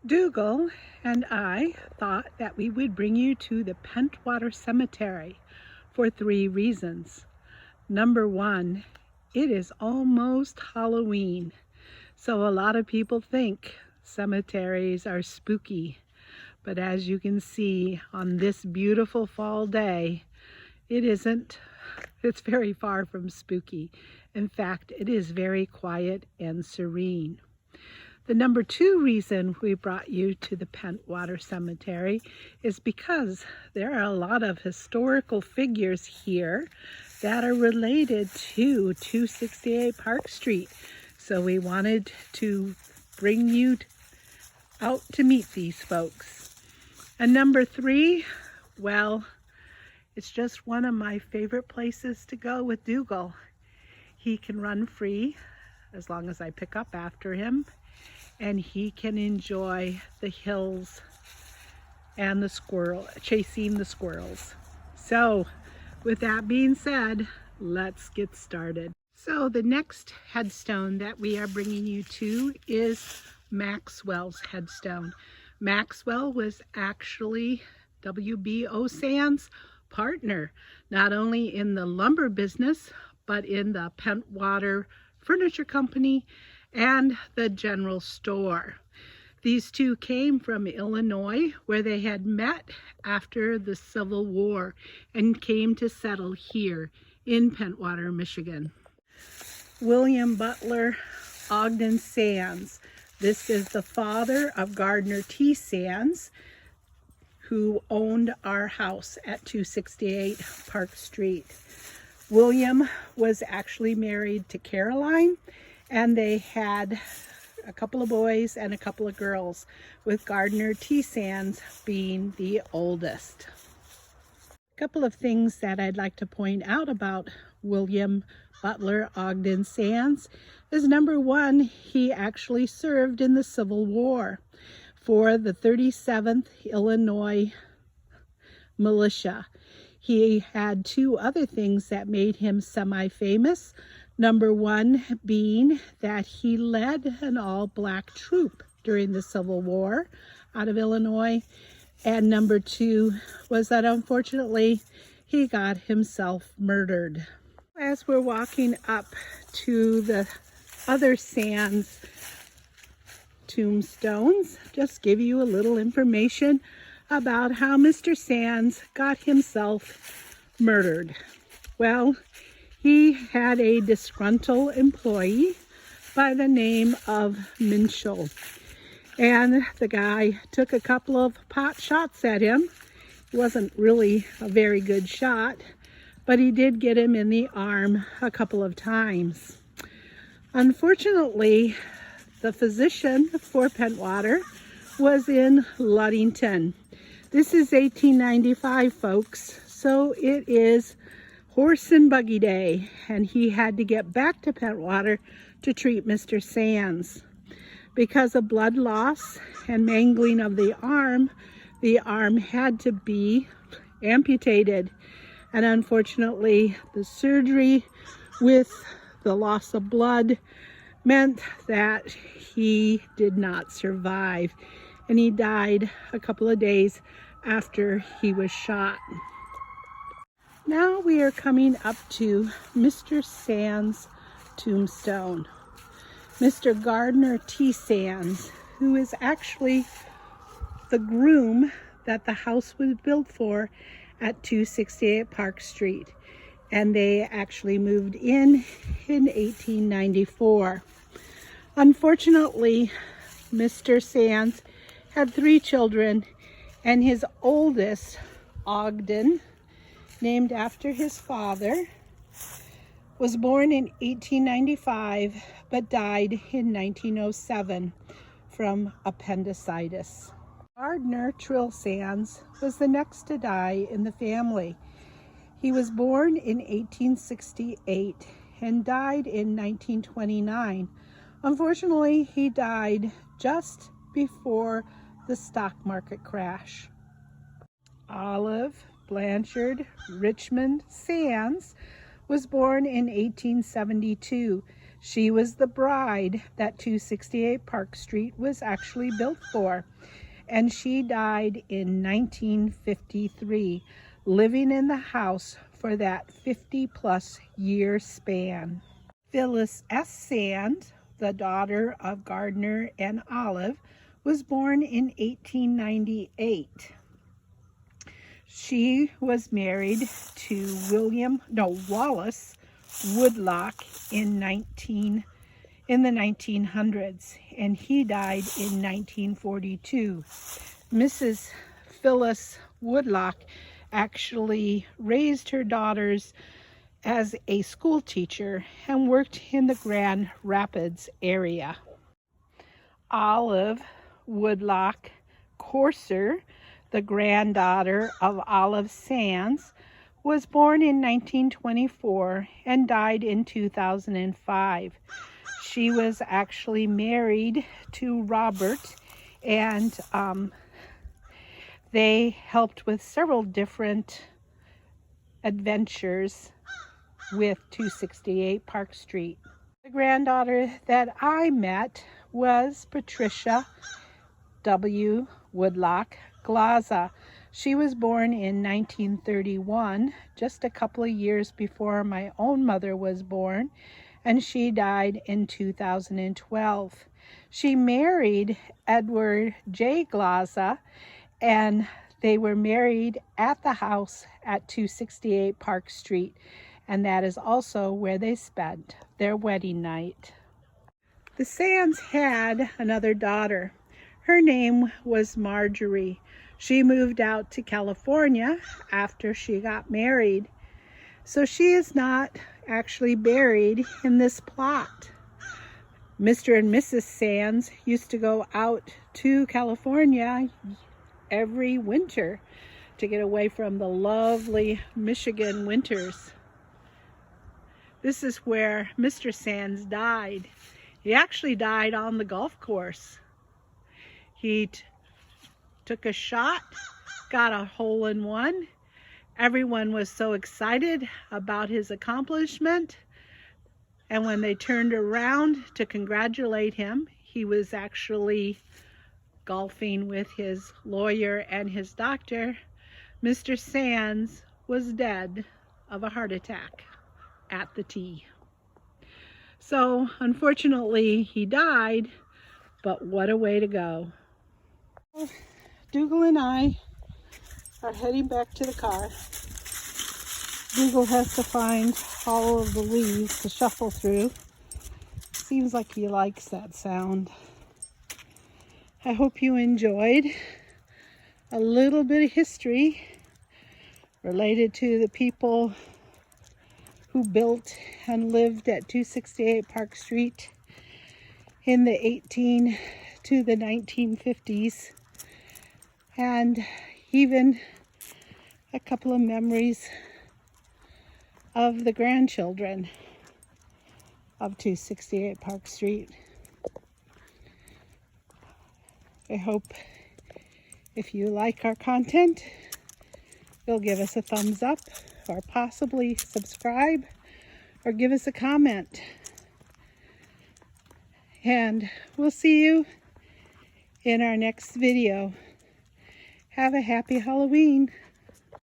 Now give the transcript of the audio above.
Dougal and I thought that we would bring you to the Pentwater Cemetery for 3 reasons. Number 1, it is almost Halloween, so a lot of people think cemeteries are spooky. But as you can see on this beautiful fall day, it isn't. It's very far from spooky. In fact, it is very quiet and serene. The number 2 reason we brought you to the Pentwater Cemetery is because there are a lot of historical figures here that are related to 268 Park Street. So we wanted to bring you out to meet these folks. And number 3, well, it's just one of my favorite places to go with Dougal. He can run free as long as I pick up after him, and he can enjoy the hills and chasing the squirrels. So with that being said, let's get started. So the next headstone that we are bringing you to is Maxwell's headstone. Maxwell was actually W.B.O. Sands' partner, not only in the lumber business, but in the Pentwater Furniture Company and the general store. These two came from Illinois, where they had met after the Civil War and came to settle here in Pentwater, Michigan. William Butler Ogden Sands. This is the father of Gardner T. Sands, who owned our house at 268 Park Street. William was actually married to Caroline, and they had a couple of boys and a couple of girls, with Gardner T. Sands being the oldest. A couple of things that I'd like to point out about William Butler Ogden Sands is, number 1, he actually served in the Civil War for the 37th Illinois Militia. He had 2 other things that made him semi-famous. Number 1 being that he led an all-black troop during the Civil War out of Illinois. And number 2 was that unfortunately he got himself murdered. As we're walking up to the other Sands tombstones, just give you a little information about how Mr. Sands got himself murdered. Well, he had a disgruntled employee by the name of Minchell, and the guy took a couple of pot shots at him. He wasn't really a very good shot, but he did get him in the arm a couple of times. Unfortunately, the physician for Pentwater was in Ludington. This is 1895, folks, so it is horse and buggy day, and he had to get back to Pentwater to treat Mr. Sands. Because of blood loss and mangling of the arm had to be amputated, and unfortunately the surgery with the loss of blood meant that he did not survive, and he died a couple of days after he was shot. Now we are coming up to Mr. Sands' tombstone. Mr. Gardner T. Sands, who is actually the groom that the house was built for at 268 Park Street. And they actually moved in 1894. Unfortunately, Mr. Sands had 3 children, and his oldest, Ogden, named after his father, was born in 1895 but died in 1907 from appendicitis. Gardner Trill Sands was the next to die in the family. He was born in 1868 and died in 1929. Unfortunately, he died just before the stock market crash. Olive Blanchard Richmond Sands was born in 1872 She was the bride that 268 Park Street was actually built for, and she died in 1953, living in the house for that 50-plus year span. Phyllis S. Sands, the daughter of Gardner and Olive, was born in 1898. She was married to Wallace Woodlock in the 1900s, and he died in 1942. Mrs. Phyllis Woodlock actually raised her daughters as a school teacher and worked in the Grand Rapids area. Olive Woodlock Courser, the granddaughter of Olive Sands, was born in 1924 and died in 2005. She was actually married to Robert, and they helped with several different adventures with 268 Park Street. The granddaughter that I met was Patricia W. Woodlock Glaza. She was born in 1931, just a couple of years before my own mother was born, and she died in 2012. She married Edward J. Glaza, and they were married at the house at 268 Park Street, and that is also where they spent their wedding night. The Sands had another daughter. Her name was Marjorie. She moved out to California after she got married, so she is not actually buried in this plot. Mr. and Mrs. Sands used to go out to California every winter to get away from the lovely Michigan winters. This is where Mr. Sands died. He actually died on the golf course. He took a shot, got a hole-in-one. Everyone was so excited about his accomplishment, and when they turned around to congratulate him, he was actually golfing with his lawyer and his doctor. Mr. Sands was dead of a heart attack at the tee. So unfortunately he died, but what a way to go. Dougal and I are heading back to the car. Dougal has to find all of the leaves to shuffle through. Seems like he likes that sound. I hope you enjoyed a little bit of history related to the people who built and lived at 268 Park Street in the 18 to the 1950s, and even a couple of memories of the grandchildren of 268 Park Street. I hope if you like our content, you'll give us a thumbs up, or possibly subscribe, or give us a comment. And we'll see you in our next video. Have a happy Halloween.